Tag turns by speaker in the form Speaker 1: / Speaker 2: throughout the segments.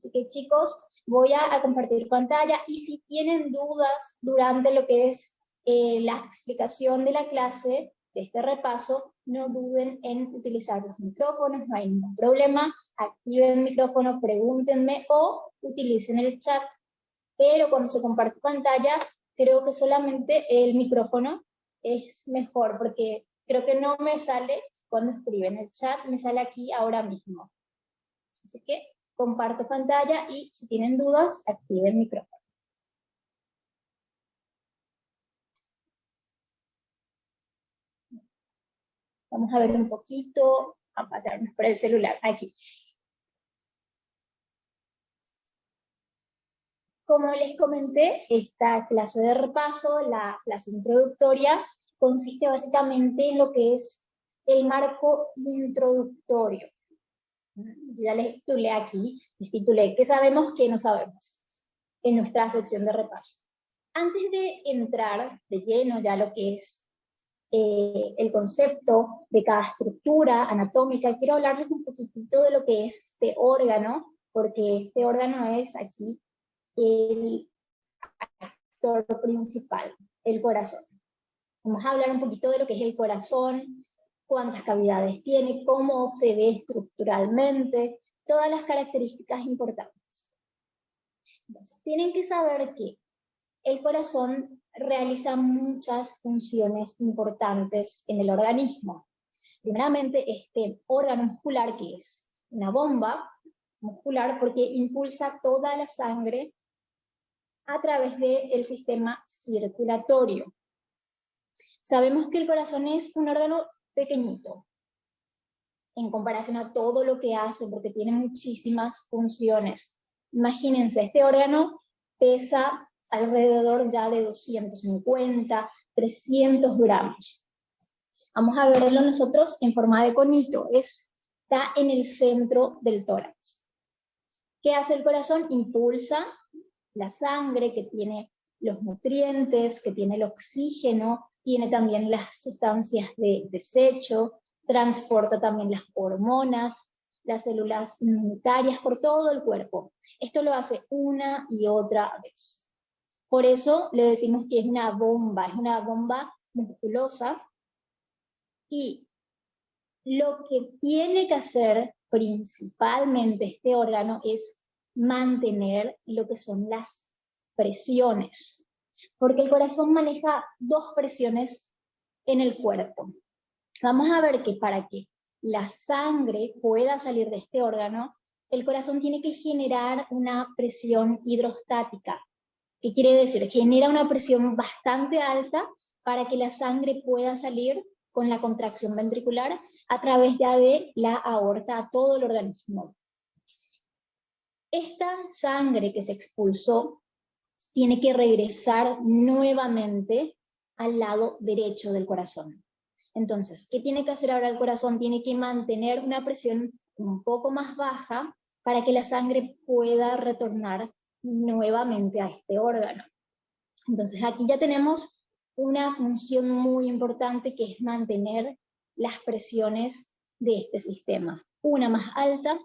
Speaker 1: Así que chicos, voy a compartir pantalla y si tienen dudas durante lo que es la explicación de la clase, de este repaso, no duden en utilizar los micrófonos, no hay ningún problema, activen el micrófono, pregúntenme o utilicen el chat, pero cuando se comparte pantalla, creo que solamente el micrófono es mejor, porque creo que no me sale cuando escriben el chat, me sale aquí ahora mismo. Así que comparto pantalla y si tienen dudas, activen el micrófono. Vamos a ver un poquito, a pasarnos por el celular, aquí. Como les comenté, esta clase de repaso, la clase introductoria, consiste básicamente en lo que es el marco introductorio. Ya les titulé aquí, les titulé ¿qué sabemos, qué no sabemos? En nuestra sección de repaso. Antes de entrar de lleno ya lo que es el concepto de cada estructura anatómica, quiero hablarles un poquitito de lo que es este órgano, porque este órgano es aquí el actor principal, el corazón. Vamos a hablar un poquito de lo que es el corazón, cuántas cavidades tiene, cómo se ve estructuralmente, todas las características importantes. Entonces, tienen que saber que el corazón realiza muchas funciones importantes en el organismo. Primeramente, este órgano muscular, que es una bomba muscular, porque impulsa toda la sangre a través del sistema circulatorio. Sabemos que el corazón es un órgano pequeñito en comparación a todo lo que hace, porque tiene muchísimas funciones. Imagínense, este órgano pesa alrededor ya de 250, 300 gramos. Vamos a verlo nosotros en forma de conito. Está en el centro del tórax. ¿Qué hace el corazón? Impulsa la sangre, que tiene los nutrientes, que tiene el oxígeno, tiene también las sustancias de desecho, transporta también las hormonas, las células inmunitarias por todo el cuerpo. Esto lo hace una y otra vez. Por eso le decimos que es una bomba musculosa, y lo que tiene que hacer principalmente este órgano es mantener lo que son las presiones, porque el corazón maneja dos presiones en el cuerpo. Vamos a ver que para que la sangre pueda salir de este órgano, el corazón tiene que generar una presión hidrostática. ¿Qué quiere decir? Genera una presión bastante alta para que la sangre pueda salir con la contracción ventricular a través ya de la aorta a todo el organismo. Esta sangre que se expulsó tiene que regresar nuevamente al lado derecho del corazón. Entonces, ¿qué tiene que hacer ahora el corazón? Tiene que mantener una presión un poco más baja para que la sangre pueda retornar nuevamente a este órgano. Entonces, aquí ya tenemos una función muy importante, que es mantener las presiones de este sistema. Una más alta,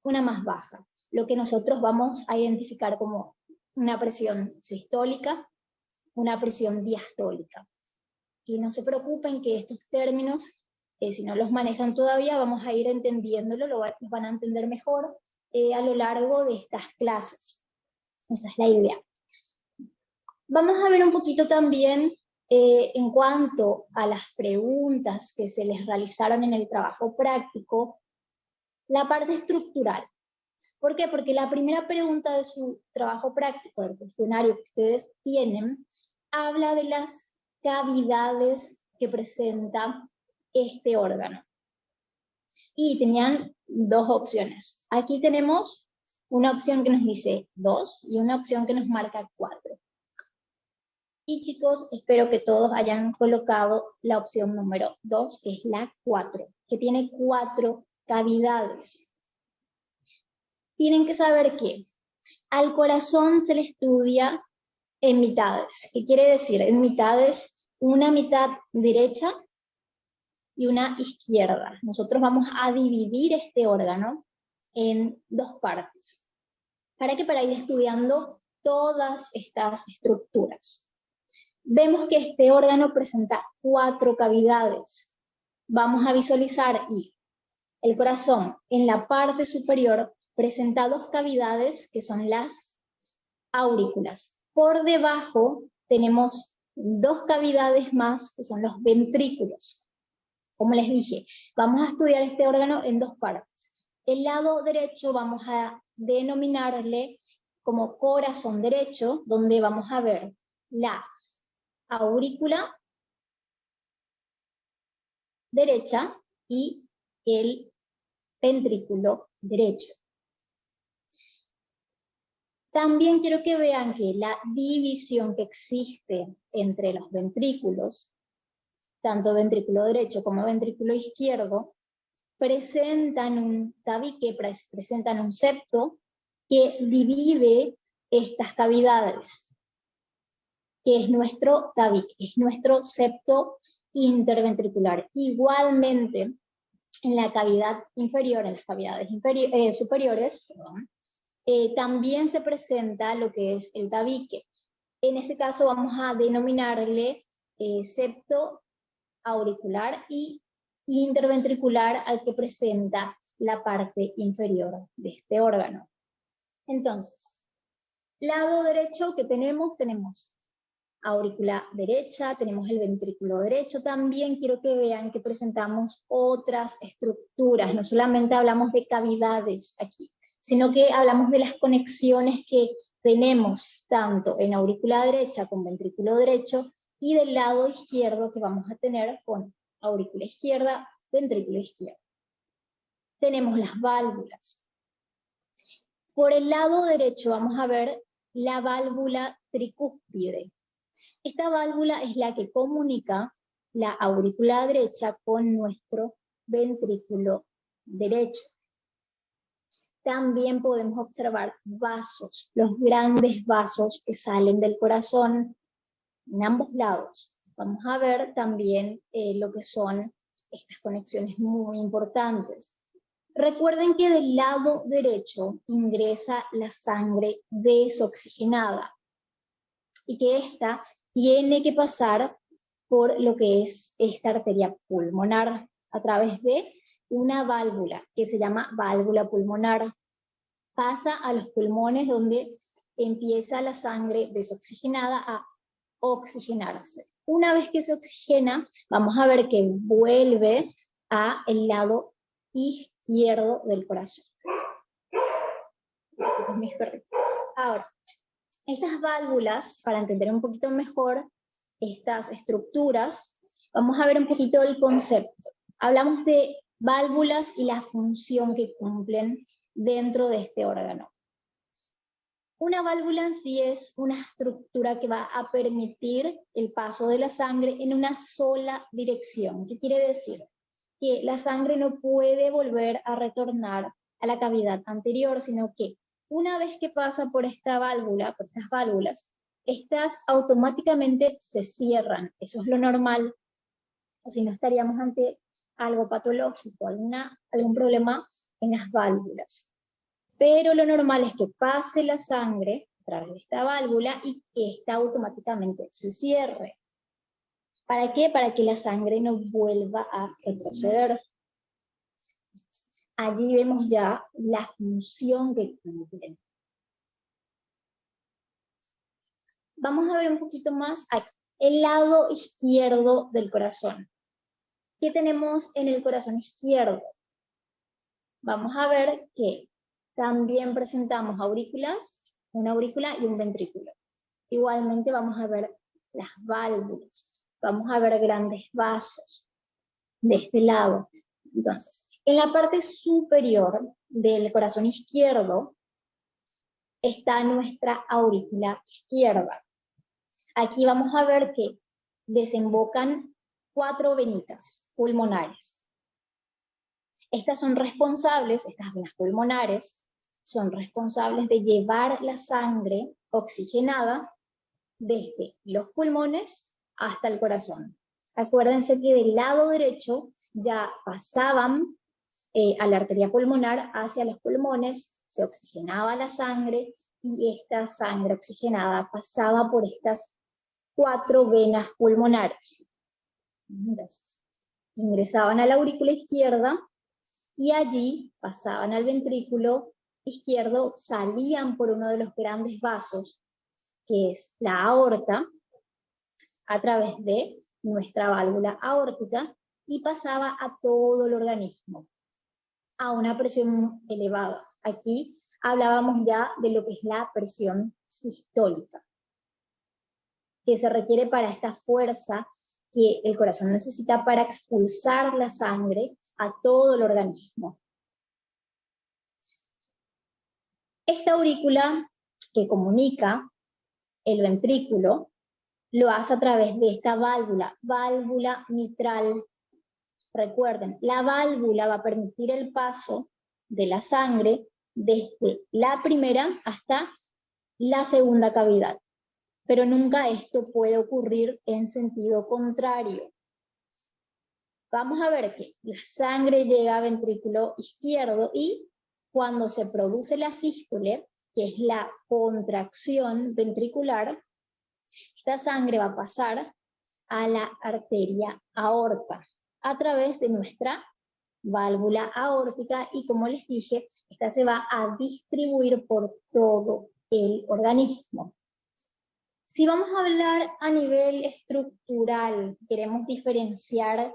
Speaker 1: una más baja. Lo que nosotros vamos a identificar como una presión sistólica, una presión diastólica. Y no se preocupen que estos términos, si no los manejan todavía, vamos a ir entendiéndolo, lo van a entender mejor a lo largo de estas clases. Esa es la idea. Vamos a ver un poquito también en cuanto a las preguntas que se les realizaron en el trabajo práctico, la parte estructural. ¿Por qué? Porque la primera pregunta de su trabajo práctico, del cuestionario que ustedes tienen, habla de las cavidades que presenta este órgano. Y tenían dos opciones. Aquí tenemos una opción que nos dice 2 y una opción que nos marca 4. Y chicos, espero que todos hayan colocado la opción número 2, que es la 4, que tiene 4 cavidades. Tienen que saber que al corazón se le estudia en mitades. ¿Qué quiere decir? En mitades, una mitad derecha y una izquierda. Nosotros vamos a dividir este órgano en dos partes. ¿Para qué? Para ir estudiando todas estas estructuras. Vemos que este órgano presenta 4 cavidades. Vamos a visualizar y el corazón en la parte superior presenta 2 cavidades que son las aurículas. Por debajo tenemos 2 cavidades más que son los ventrículos. Como les dije, vamos a estudiar este órgano en 2 partes. El lado derecho vamos a denominarle como corazón derecho, donde vamos a ver la aurícula derecha y el ventrículo derecho. También quiero que vean que la división que existe entre los ventrículos, tanto ventrículo derecho como ventrículo izquierdo, presentan un tabique, presentan un septo que divide estas cavidades, que es nuestro tabique, es nuestro septo interventricular. Igualmente, en la cavidad inferior, en las cavidades superiores, también se presenta lo que es el tabique. En ese caso vamos a denominarle septo auricular y interventricular al que presenta la parte inferior de este órgano. Entonces, lado derecho que tenemos aurícula derecha, tenemos el ventrículo derecho. También quiero que vean que presentamos otras estructuras, no solamente hablamos de cavidades aquí, sino que hablamos de las conexiones que tenemos tanto en aurícula derecha con ventrículo derecho y del lado izquierdo que vamos a tener con aurícula izquierda, ventrículo izquierdo. Tenemos las válvulas. Por el lado derecho vamos a ver la válvula tricúspide. Esta válvula es la que comunica la aurícula derecha con nuestro ventrículo derecho. También podemos observar vasos, los grandes vasos que salen del corazón en ambos lados. Vamos a ver también lo que son estas conexiones muy importantes. Recuerden que del lado derecho ingresa la sangre desoxigenada y que esta tiene que pasar por lo que es esta arteria pulmonar a través de una válvula que se llama válvula pulmonar. Pasa a los pulmones donde empieza la sangre desoxigenada a oxigenarse. Una vez que se oxigena, vamos a ver que vuelve al lado izquierdo del corazón. Ahora, estas válvulas, para entender un poquito mejor estas estructuras, vamos a ver un poquito el concepto. Hablamos de válvulas y la función que cumplen dentro de este órgano. Una válvula en sí es una estructura que va a permitir el paso de la sangre en una sola dirección. ¿Qué quiere decir? Que la sangre no puede volver a retornar a la cavidad anterior, sino que una vez que pasa por esta válvula, por estas válvulas, estas automáticamente se cierran. Eso es lo normal, o si no estaríamos ante algo patológico, algún problema en las válvulas. Pero lo normal es que pase la sangre a través de esta válvula y que esta automáticamente se cierre. ¿Para qué? Para que la sangre no vuelva a retroceder. Allí vemos ya la función que cumplen. Vamos a ver un poquito más aquí, el lado izquierdo del corazón. ¿Qué tenemos en el corazón izquierdo? Vamos a ver que también presentamos aurículas, una aurícula y un ventrículo. Igualmente vamos a ver las válvulas, vamos a ver grandes vasos de este lado. Entonces, en la parte superior del corazón izquierdo está nuestra aurícula izquierda. Aquí vamos a ver que desembocan 4 venitas pulmonares. Estas son responsables, estas venas pulmonares, son responsables de llevar la sangre oxigenada desde los pulmones hasta el corazón. Acuérdense que del lado derecho ya pasaban a la arteria pulmonar hacia los pulmones se oxigenaba la sangre y esta sangre oxigenada pasaba por estas 4 venas pulmonares. Entonces, ingresaban a la aurícula izquierda y allí pasaban al ventrículo izquierdo, salían por uno de los grandes vasos, que es la aorta, a través de nuestra válvula aórtica, y pasaba a todo el organismo, a una presión elevada. Aquí hablábamos ya de lo que es la presión sistólica, que se requiere para esta fuerza que el corazón necesita para expulsar la sangre a todo el organismo. Esta aurícula que comunica el ventrículo lo hace a través de esta válvula mitral. Recuerden, la válvula va a permitir el paso de la sangre desde la primera hasta la segunda cavidad, pero nunca esto puede ocurrir en sentido contrario. Vamos a ver que la sangre llega al ventrículo izquierdo y cuando se produce la sístole, que es la contracción ventricular, esta sangre va a pasar a la arteria aorta a través de nuestra válvula aórtica y, como les dije, esta se va a distribuir por todo el organismo. Si vamos a hablar a nivel estructural, queremos diferenciar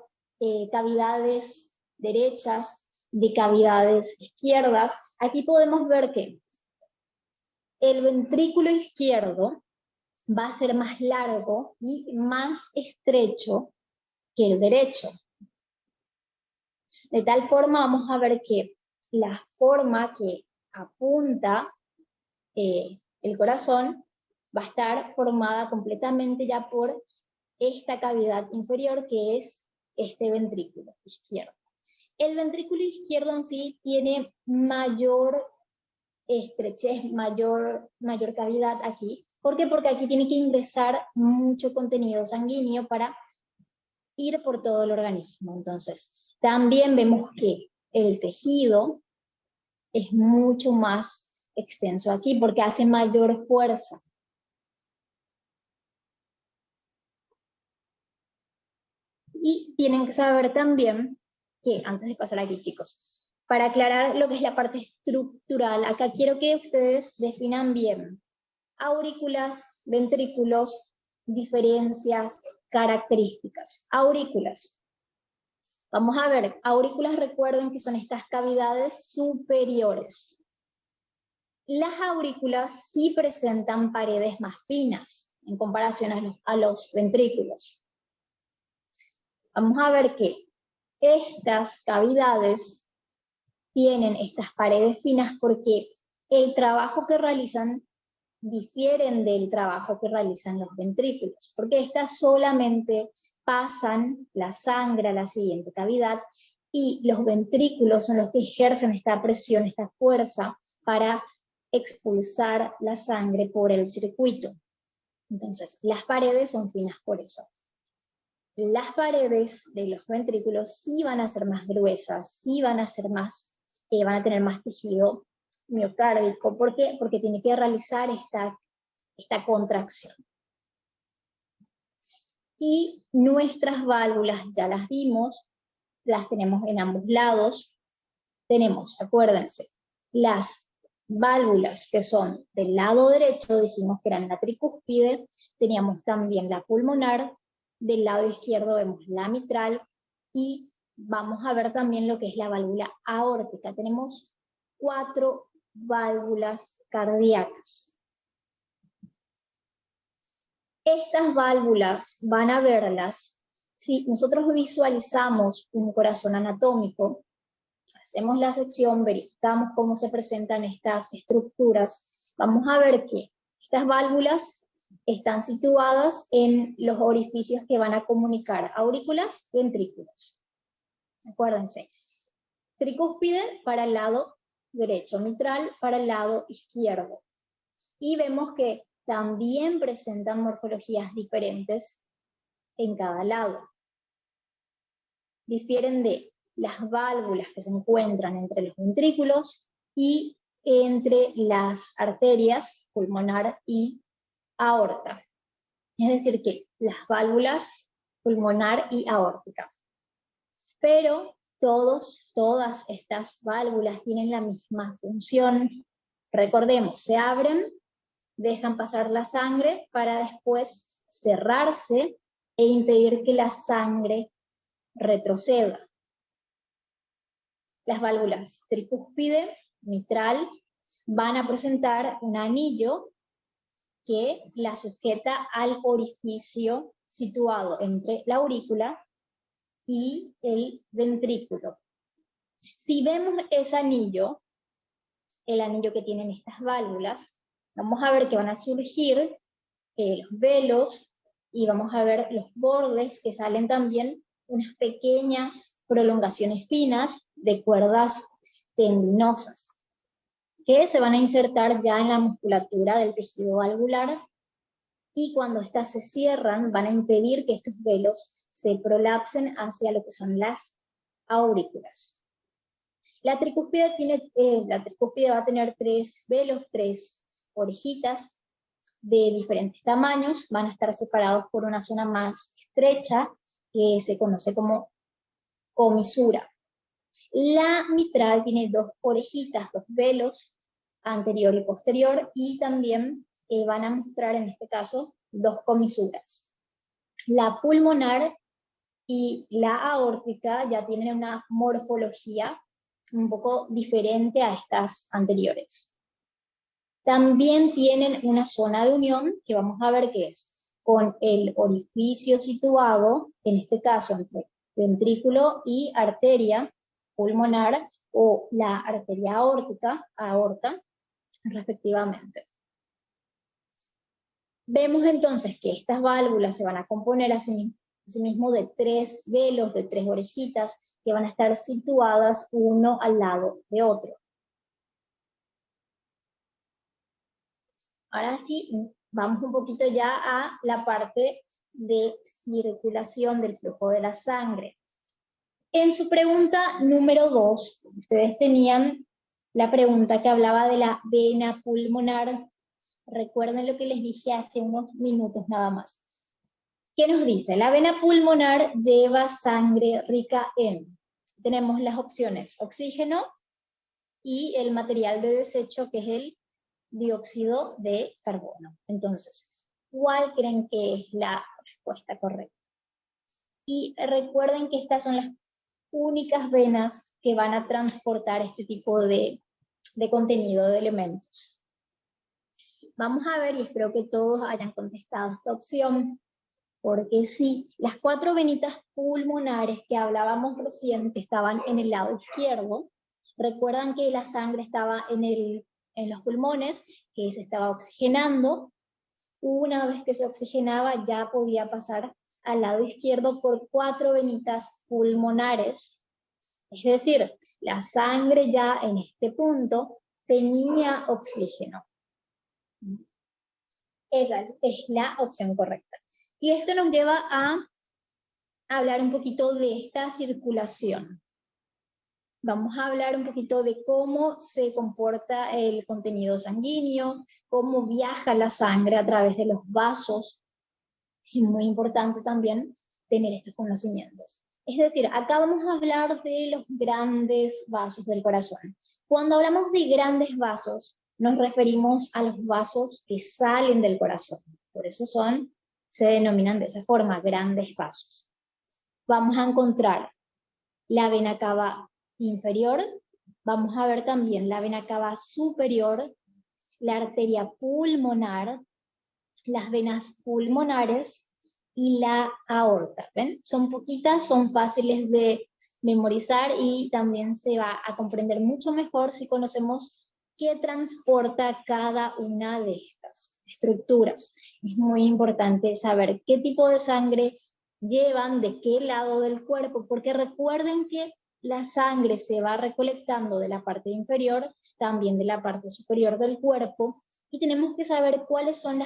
Speaker 1: cavidades derechas de cavidades izquierdas, aquí podemos ver que el ventrículo izquierdo va a ser más largo y más estrecho que el derecho. De tal forma vamos a ver que la forma que apunta el corazón va a estar formada completamente ya por esta cavidad inferior que es este ventrículo izquierdo. El ventrículo izquierdo en sí tiene mayor estrechez, mayor cavidad aquí. ¿Por qué? Porque aquí tiene que ingresar mucho contenido sanguíneo para ir por todo el organismo. Entonces, también vemos que el tejido es mucho más extenso aquí porque hace mayor fuerza. Y tienen que saber también que, antes de pasar aquí, chicos, para aclarar lo que es la parte estructural, acá quiero que ustedes definan bien aurículas, ventrículos, diferencias, características. Aurículas. Vamos a ver, aurículas, recuerden que son estas cavidades superiores. Las aurículas sí presentan paredes más finas en comparación a los ventrículos. Vamos a ver que estas cavidades tienen estas paredes finas porque el trabajo que realizan difieren del trabajo que realizan los ventrículos, porque estas solamente pasan la sangre a la siguiente cavidad y los ventrículos son los que ejercen esta presión, esta fuerza para expulsar la sangre por el circuito. Entonces, las paredes son finas por eso. Las paredes de los ventrículos sí van a ser más gruesas, sí van a ser más, van a tener más tejido miocárdico. ¿Por qué? Porque tiene que realizar esta contracción. Y nuestras válvulas ya las vimos, las tenemos en ambos lados. Tenemos, acuérdense, las válvulas que son del lado derecho, dijimos que eran la tricúspide, teníamos también la pulmonar, del lado izquierdo vemos la mitral, y vamos a ver también lo que es la válvula aórtica. Tenemos 4 válvulas cardíacas. Estas válvulas van a verlas, si nosotros visualizamos un corazón anatómico, hacemos la sección, verificamos cómo se presentan estas estructuras, vamos a ver que estas válvulas están situadas en los orificios que van a comunicar aurículas, ventrículos. Acuérdense, tricúspide para el lado derecho, mitral para el lado izquierdo. Y vemos que también presentan morfologías diferentes en cada lado. Difieren de las válvulas que se encuentran entre los ventrículos y entre las arterias pulmonar y aorta. Es decir, que las válvulas pulmonar y aórtica. Pero todas estas válvulas tienen la misma función. Recordemos, se abren, dejan pasar la sangre para después cerrarse e impedir que la sangre retroceda. Las válvulas tricúspide, mitral, van a presentar un anillo que la sujeta al orificio situado entre la aurícula y el ventrículo. Si vemos ese anillo, el anillo que tienen estas válvulas, vamos a ver que van a surgir los velos y vamos a ver los bordes que salen también unas pequeñas prolongaciones finas de cuerdas tendinosas que se van a insertar ya en la musculatura del tejido valvular y cuando éstas se cierran van a impedir que estos velos se prolapsen hacia lo que son las aurículas. La tricúspide va a tener 3 velos, 3 orejitas de diferentes tamaños, van a estar separados por una zona más estrecha que se conoce como comisura. La mitral tiene 2 orejitas, 2 velos, anterior y posterior, y también van a mostrar en este caso 2 comisuras. La pulmonar y la aórtica ya tienen una morfología un poco diferente a estas anteriores. También tienen una zona de unión que vamos a ver qué es, con el orificio situado, en este caso entre ventrículo y arteria pulmonar o la arteria aorta, respectivamente. Vemos entonces que estas válvulas se van a componer asimismo de 3 velos, de 3 orejitas, que van a estar situadas uno al lado de otro. Ahora sí, vamos un poquito ya a la parte de circulación del flujo de la sangre. En su pregunta número 2, ustedes tenían la pregunta que hablaba de la vena pulmonar. Recuerden lo que les dije hace unos minutos nada más. ¿Qué nos dice? La vena pulmonar lleva sangre rica en, tenemos las opciones, oxígeno y el material de desecho que es el dióxido de carbono. Entonces, ¿cuál creen que es la respuesta correcta? Y recuerden que estas son las únicas venas que van a transportar este tipo de contenido de elementos. Vamos a ver, y espero que todos hayan contestado esta opción, porque sí, las 4 venitas pulmonares que hablábamos recién, que estaban en el lado izquierdo, recuerdan que la sangre estaba en los pulmones, que se estaba oxigenando. Una vez que se oxigenaba ya podía pasar al lado izquierdo por 4 venitas pulmonares. Es decir, la sangre ya en este punto tenía oxígeno. Esa es la opción correcta. Y esto nos lleva a hablar un poquito de esta circulación. Vamos a hablar un poquito de cómo se comporta el contenido sanguíneo, cómo viaja la sangre a través de los vasos. Es muy importante también tener estos conocimientos. Es decir, acá vamos a hablar de los grandes vasos del corazón. Cuando hablamos de grandes vasos, nos referimos a los vasos que salen del corazón. Por eso se denominan de esa forma, grandes vasos. Vamos a encontrar la vena cava inferior, vamos a ver también la vena cava superior, la arteria pulmonar, las venas pulmonares y la aorta. ¿Ven? Son poquitas, son fáciles de memorizar y también se va a comprender mucho mejor si conocemos qué transporta cada una de estas estructuras. Es muy importante saber qué tipo de sangre llevan, de qué lado del cuerpo, porque recuerden que la sangre se va recolectando de la parte inferior, también de la parte superior del cuerpo, y tenemos que saber cuáles son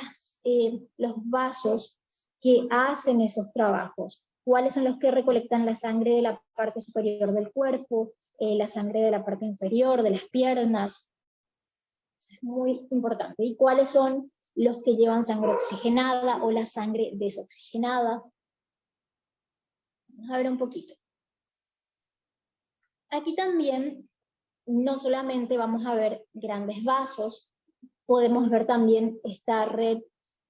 Speaker 1: los vasos que hacen esos trabajos, cuáles son los que recolectan la sangre de la parte superior del cuerpo, la sangre de la parte inferior, de las piernas. Es muy importante. ¿Y cuáles son los que llevan sangre oxigenada o la sangre desoxigenada? Vamos a ver un poquito. Aquí también no solamente vamos a ver grandes vasos, podemos ver también esta red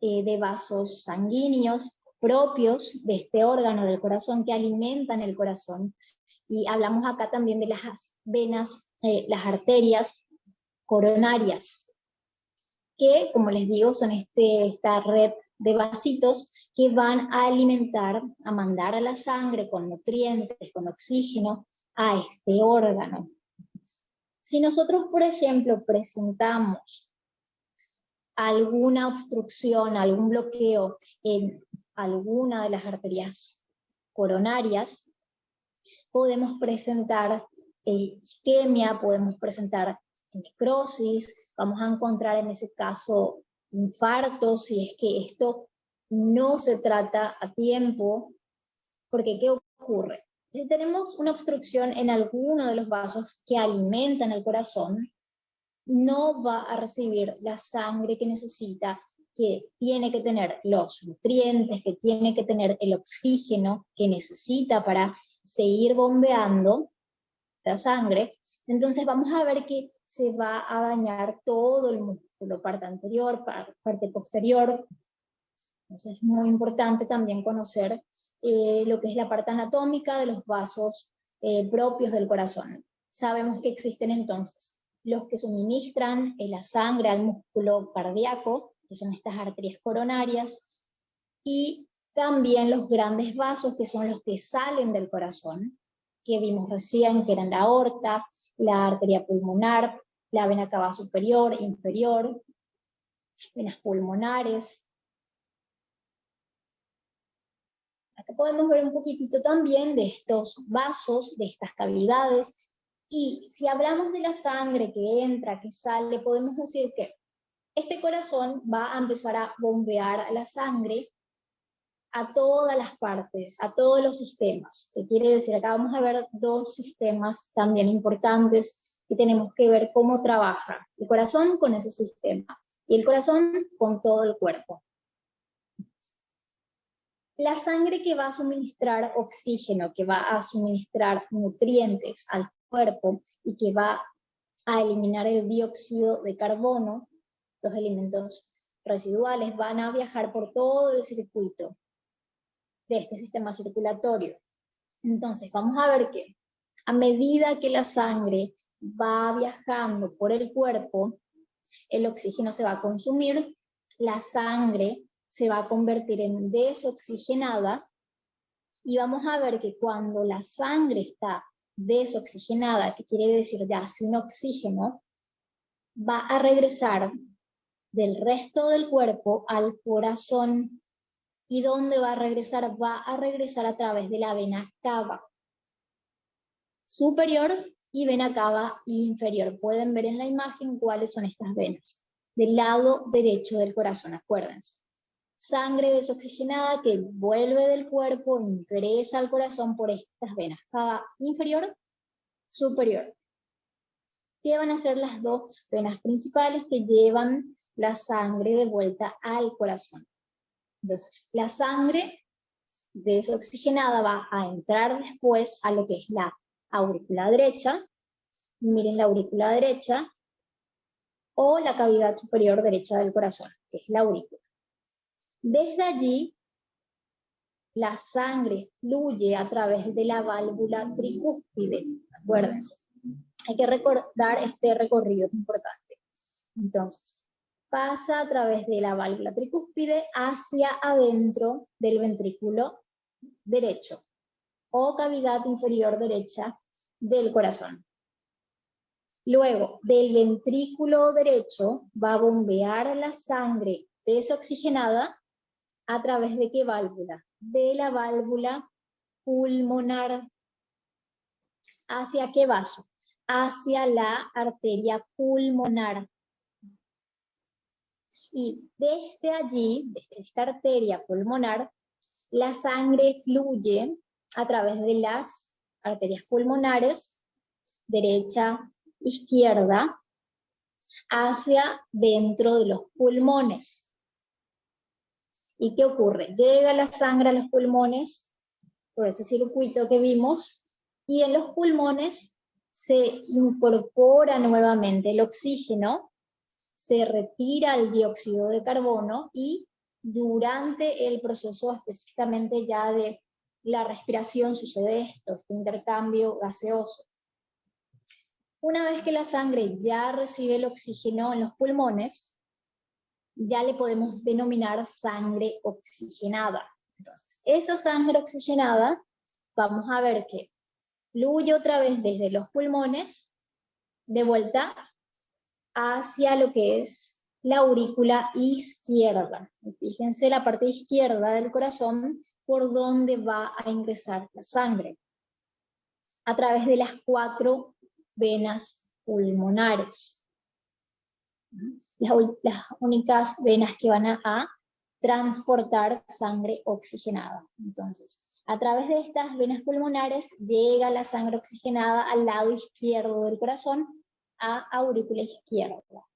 Speaker 1: de vasos sanguíneos propios de este órgano del corazón que alimentan el corazón. Y hablamos acá también de las venas, las arterias coronarias, que, como les digo, son esta red de vasitos que van a alimentar, a mandar a la sangre con nutrientes, con oxígeno, a este órgano. Si nosotros, por ejemplo, presentamos alguna obstrucción, algún bloqueo en alguna de las arterias coronarias, podemos presentar isquemia, podemos presentar necrosis, vamos a encontrar en ese caso infartos, si es que esto no se trata a tiempo, porque ¿qué ocurre? Si tenemos una obstrucción en alguno de los vasos que alimentan el corazón, no va a recibir la sangre que necesita, que tiene que tener los nutrientes, que tiene que tener el oxígeno que necesita para seguir bombeando la sangre. Entonces vamos a ver que se va a dañar todo el músculo, parte anterior, parte posterior. Entonces es muy importante también conocer lo que es la parte anatómica de los vasos propios del corazón. Sabemos que existen entonces los que suministran la sangre al músculo cardíaco, que son estas arterias coronarias, y también los grandes vasos, que son los que salen del corazón, que vimos recién, que eran la aorta, la arteria pulmonar, la vena cava superior, inferior, venas pulmonares. Acá podemos ver un poquitito también de estos vasos, de estas cavidades, y si hablamos de la sangre que entra, que sale, podemos decir que este corazón va a empezar a bombear la sangre a todas las partes, a todos los sistemas. ¿Qué quiere decir? Acá vamos a ver dos sistemas también importantes que tenemos que ver cómo trabaja el corazón con ese sistema y el corazón con todo el cuerpo. La sangre que va a suministrar oxígeno, que va a suministrar nutrientes al cuerpo y que va a eliminar el dióxido de carbono, los elementos residuales, van a viajar por todo el circuito de este sistema circulatorio. Entonces vamos a ver que a medida que la sangre va viajando por el cuerpo, el oxígeno se va a consumir, la sangre se va a convertir en desoxigenada, y vamos a ver que cuando la sangre está desoxigenada, que quiere decir ya sin oxígeno, va a regresar del resto del cuerpo al corazón. ¿Y dónde va a regresar? Va a regresar a través de la vena cava superior y vena cava inferior. Pueden ver en la imagen cuáles son estas venas. Del lado derecho del corazón, acuérdense. Sangre desoxigenada que vuelve del cuerpo, ingresa al corazón por estas venas, cava inferior, superior. ¿Qué van a ser las dos venas principales que llevan la sangre de vuelta al corazón? Entonces, la sangre desoxigenada va a entrar después a lo que es la aurícula derecha. Miren la aurícula derecha, o la cavidad superior derecha del corazón, que es la aurícula. Desde allí, la sangre fluye a través de la válvula tricúspide, acuérdense. Hay que recordar este recorrido, es importante. Entonces, pasa a través de la válvula tricúspide hacia adentro del ventrículo derecho, o cavidad inferior derecha del corazón. Luego, del ventrículo derecho va a bombear la sangre desoxigenada a través de ¿qué válvula? De la válvula pulmonar. ¿Hacia qué vaso? Hacia la arteria pulmonar. Y desde allí, desde esta arteria pulmonar, la sangre fluye a través de las arterias pulmonares, derecha, izquierda, hacia dentro de los pulmones. ¿Y qué ocurre? Llega la sangre a los pulmones por ese circuito que vimos, y en los pulmones se incorpora nuevamente el oxígeno, se retira el dióxido de carbono, y durante el proceso específicamente ya de la respiración sucede esto, este intercambio gaseoso. Una vez que la sangre ya recibe el oxígeno en los pulmones, ya le podemos denominar sangre oxigenada. Entonces, esa sangre oxigenada, vamos a ver que fluye otra vez desde los pulmones, de vuelta hacia lo que es la aurícula izquierda. Y fíjense la parte izquierda del corazón por donde va a ingresar la sangre, a través de las 4 venas pulmonares. Las únicas venas que van a transportar sangre oxigenada. Entonces, a través de estas venas pulmonares llega la sangre oxigenada al lado izquierdo del corazón, a aurícula izquierda.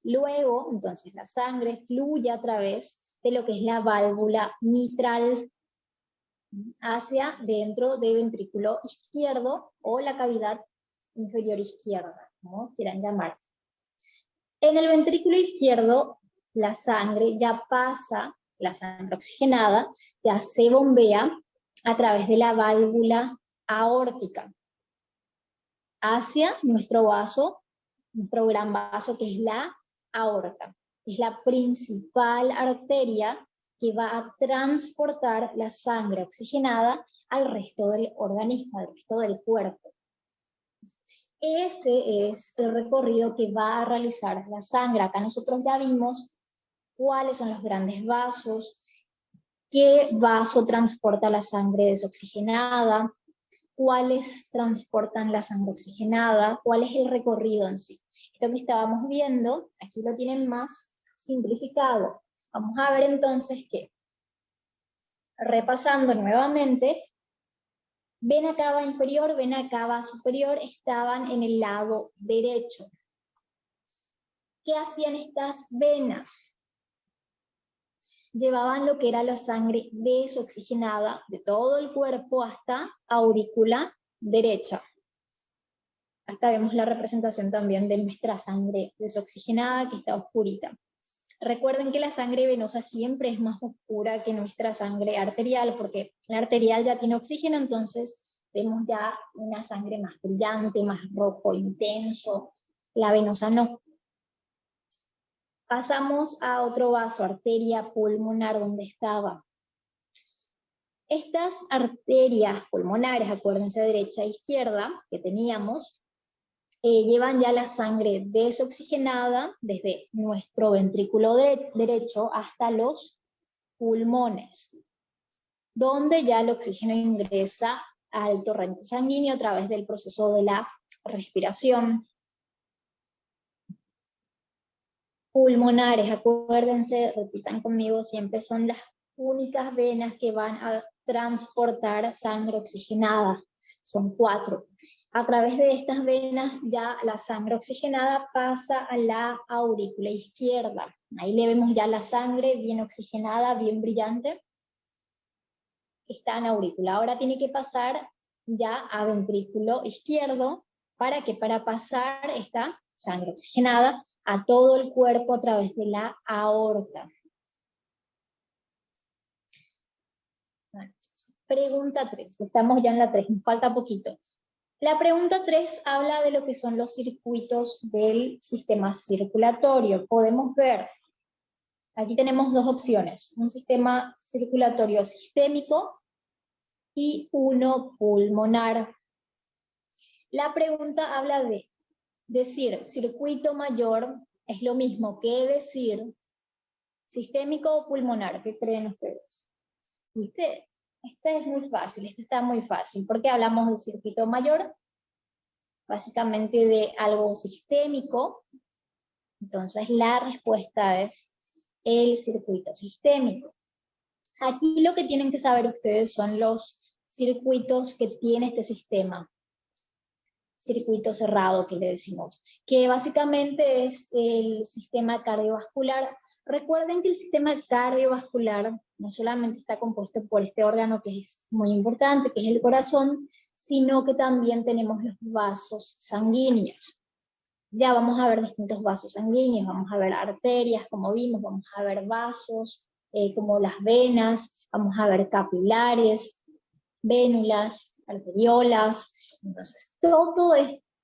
Speaker 1: Luego, entonces, la sangre fluye a través de lo que es la válvula mitral hacia dentro del ventrículo izquierdo o la cavidad inferior izquierda, como quieran llamar. En el ventrículo izquierdo, la sangre ya pasa, la sangre oxigenada, ya se bombea a través de la válvula aórtica hacia nuestro vaso, nuestro gran vaso, que es la aorta, que es la principal arteria que va a transportar la sangre oxigenada al resto del organismo, al resto del cuerpo. Ese es el recorrido que va a realizar la sangre. Acá nosotros ya vimos cuáles son los grandes vasos, qué vaso transporta la sangre desoxigenada, cuáles transportan la sangre oxigenada, cuál es el recorrido en sí. Esto que estábamos viendo, aquí lo tienen más simplificado. Vamos a ver entonces que, repasando nuevamente, vena cava inferior, vena cava superior estaban en el lado derecho. ¿Qué hacían estas venas? Llevaban lo que era la sangre desoxigenada de todo el cuerpo hasta aurícula derecha. Acá vemos la representación también de nuestra sangre desoxigenada, que está oscurita. Recuerden que la sangre venosa siempre es más oscura que nuestra sangre arterial, porque la arterial ya tiene oxígeno, entonces vemos ya una sangre más brillante, más rojo intenso. La venosa no. Pasamos a otro vaso, arteria pulmonar, donde estaba. Estas arterias pulmonares, acuérdense, derecha e izquierda, que teníamos, llevan ya la sangre desoxigenada desde nuestro ventrículo derecho hasta los pulmones, donde ya el oxígeno ingresa al torrente sanguíneo a través del proceso de la respiración. Pulmonares, acuérdense, repitan conmigo, siempre son las únicas venas que van a transportar sangre oxigenada. Son 4. A través de estas venas ya la sangre oxigenada pasa a la aurícula izquierda. Ahí le vemos ya la sangre bien oxigenada, bien brillante. Está en aurícula. Ahora tiene que pasar ya a ventrículo izquierdo. ¿Para qué? Para pasar esta sangre oxigenada a todo el cuerpo a través de la aorta. Pregunta 3. Estamos ya en la 3, nos falta poquito. La pregunta 3 habla de lo que son los circuitos del sistema circulatorio. Podemos ver, aquí tenemos 2 opciones, un sistema circulatorio sistémico y uno pulmonar. La pregunta habla de decir circuito mayor es lo mismo que decir sistémico o pulmonar. ¿Qué creen ustedes? ¿Viste? Este es muy fácil, este está muy fácil. ¿Por qué hablamos de circuito mayor? Básicamente de algo sistémico. Entonces la respuesta es el circuito sistémico. Aquí lo que tienen que saber ustedes son los circuitos que tiene este sistema. circuito cerrado que le decimos, que básicamente es el sistema cardiovascular. Recuerden que el sistema cardiovascular no solamente está compuesto por este órgano que es muy importante, que es el corazón, sino que también tenemos los vasos sanguíneos. Ya vamos a ver distintos vasos sanguíneos, vamos a ver arterias, como vimos, vamos a ver vasos, como las venas, vamos a ver capilares, vénulas, arteriolas. Entonces,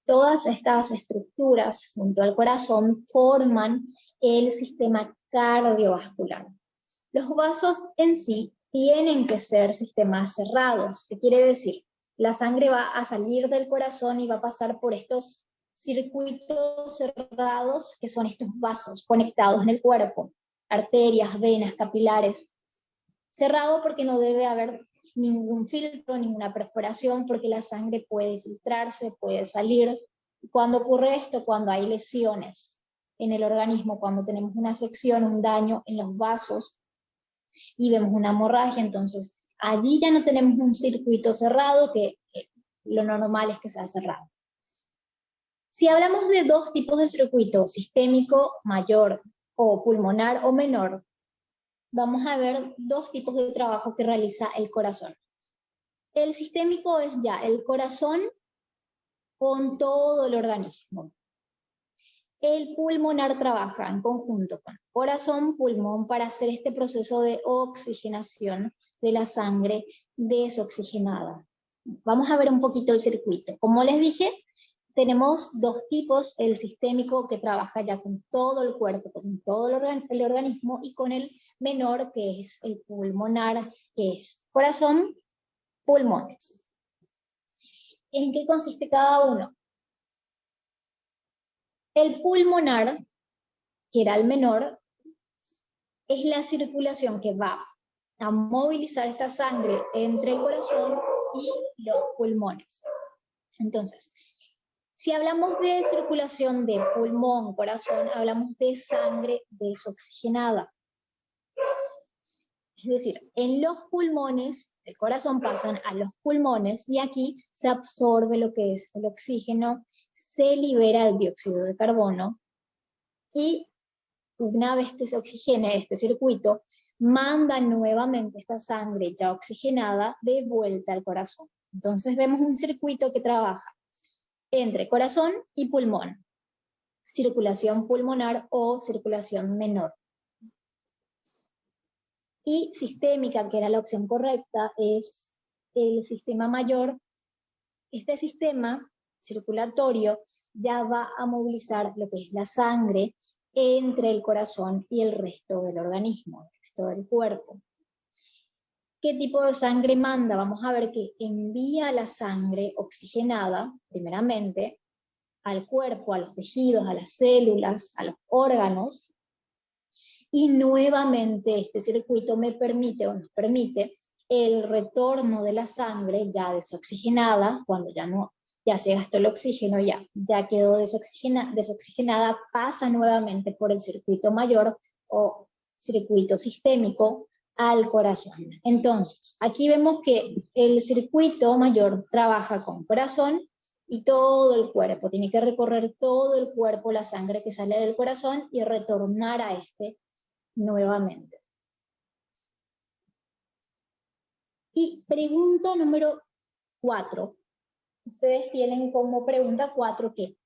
Speaker 1: todas estas estructuras junto al corazón forman el sistema cardiovascular. Los vasos en sí tienen que ser sistemas cerrados. ¿Qué quiere decir? La sangre va a salir del corazón y va a pasar por estos circuitos cerrados, que son estos vasos conectados en el cuerpo, arterias, venas, capilares. Cerrado porque no debe haber ningún filtro, ninguna perforación, porque la sangre puede filtrarse, puede salir. ¿Cuándo ocurre esto? Cuando hay lesiones en el organismo, cuando tenemos una sección, un daño en los vasos y vemos una hemorragia, entonces allí ya no tenemos un circuito cerrado, que lo normal es que sea cerrado. Si hablamos de dos tipos de circuito, sistémico mayor o pulmonar o menor, vamos a ver dos tipos de trabajo que realiza el corazón. El sistémico es ya el corazón con todo el organismo. El pulmonar trabaja en conjunto con corazón, pulmón, para hacer este proceso de oxigenación de la sangre desoxigenada. Vamos a ver un poquito el circuito. Como les dije, tenemos dos tipos, el sistémico que trabaja ya con todo el cuerpo, con todo el organismo, y con el menor que es el pulmonar, que es corazón, pulmones. ¿En qué consiste cada uno? El pulmonar, que era el menor, es la circulación que va a movilizar esta sangre entre el corazón y los pulmones. Entonces, si hablamos de circulación de pulmón, corazón, hablamos de sangre desoxigenada. Es decir, en los pulmones, el corazón pasan a los pulmones y aquí se absorbe lo que es el oxígeno, se libera el dióxido de carbono y una vez que se oxigene este circuito, manda nuevamente esta sangre ya oxigenada de vuelta al corazón. Entonces vemos un circuito que trabaja entre corazón y pulmón, circulación pulmonar o circulación menor. Y sistémica, que era la opción correcta, es el sistema mayor. Este sistema circulatorio ya va a movilizar lo que es la sangre entre el corazón y el resto del organismo, el resto del cuerpo. ¿Qué tipo de sangre manda? Vamos a ver que envía la sangre oxigenada, primeramente, al cuerpo, a los tejidos, a las células, a los órganos, y nuevamente este circuito me permite o nos permite el retorno de la sangre ya desoxigenada, cuando ya se gastó el oxígeno, ya quedó desoxigenada, pasa nuevamente por el circuito mayor o circuito sistémico al corazón. Entonces, aquí vemos que el circuito mayor trabaja con corazón y todo el cuerpo, tiene que recorrer todo el cuerpo la sangre que sale del corazón y retornar a este nuevamente. Y pregunta número 4. Ustedes tienen como pregunta 4 que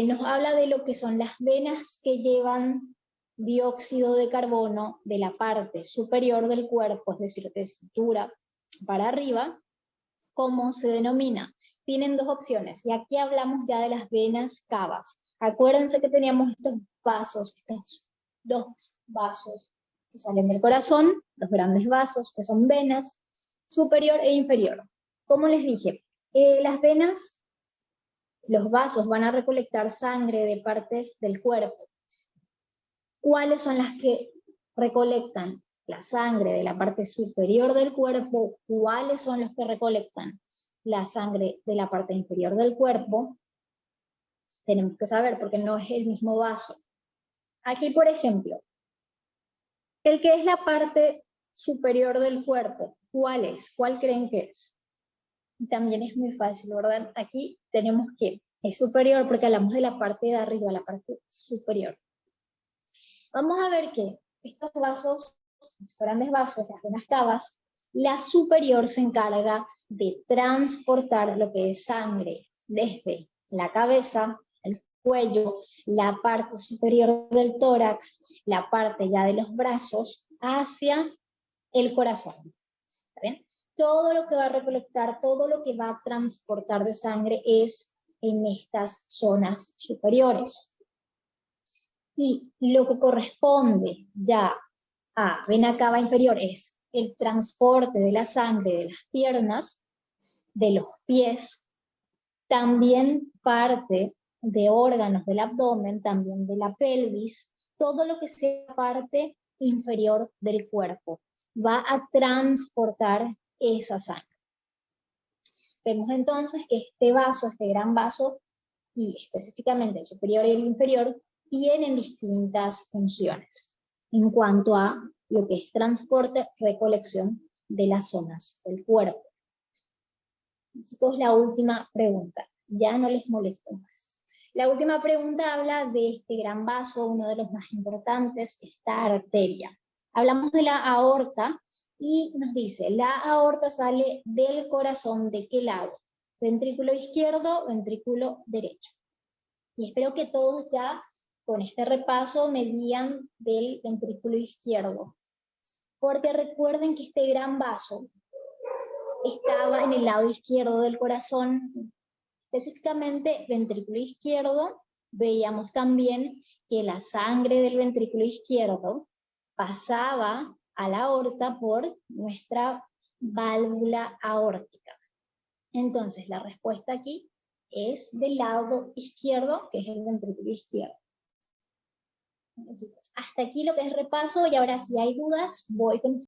Speaker 1: nos habla de lo que son las venas que llevan dióxido de carbono de la parte superior del cuerpo, es decir, de cintura para arriba. ¿Cómo se denomina? Tienen dos opciones, y aquí hablamos ya de las venas cavas. Acuérdense que teníamos estos vasos, estos dos vasos que salen del corazón, los grandes vasos, que son venas, superior e inferior. Como les dije, las venas, los vasos van a recolectar sangre de partes del cuerpo. ¿Cuáles son las que recolectan la sangre de la parte superior del cuerpo? ¿Cuáles son los que recolectan la sangre de la parte inferior del cuerpo? Tenemos que saber porque no es el mismo vaso. Aquí, por ejemplo, el que es la parte superior del cuerpo, ¿cuál es? ¿Cuál creen que es? También es muy fácil, ¿verdad? Aquí tenemos que es superior porque hablamos de la parte de arriba, la parte superior. Vamos a ver que estos vasos, estos grandes vasos, las venas cavas, la superior se encarga de transportar lo que es sangre desde la cabeza, el cuello, la parte superior del tórax, la parte ya de los brazos, hacia el corazón. ¿Ven? Todo lo que va a recolectar, todo lo que va a transportar de sangre es en estas zonas superiores. Y lo que corresponde ya a vena cava inferior es el transporte de la sangre de las piernas, de los pies, también parte de órganos del abdomen, también de la pelvis, todo lo que sea parte inferior del cuerpo va a transportar esa sangre. Vemos entonces que este vaso, este gran vaso, y específicamente el superior y el inferior, tienen distintas funciones en cuanto a lo que es transporte, recolección de las zonas del cuerpo. Chicos, la última pregunta, ya no les molesto más. La última pregunta habla de este gran vaso, uno de los más importantes, esta arteria. Hablamos de la aorta y nos dice, la aorta sale del corazón, ¿de qué lado? Ventrículo izquierdo, ventrículo derecho. Y espero que todos ya con este repaso me digan del ventrículo izquierdo. Porque recuerden que este gran vaso estaba en el lado izquierdo del corazón, específicamente ventrículo izquierdo. Veíamos también que la sangre del ventrículo izquierdo pasaba a la aorta por nuestra válvula aórtica. Entonces la respuesta aquí es del lado izquierdo, que es el ventrículo izquierdo. Bueno, chicos, hasta aquí lo que es repaso, y ahora si hay dudas voy con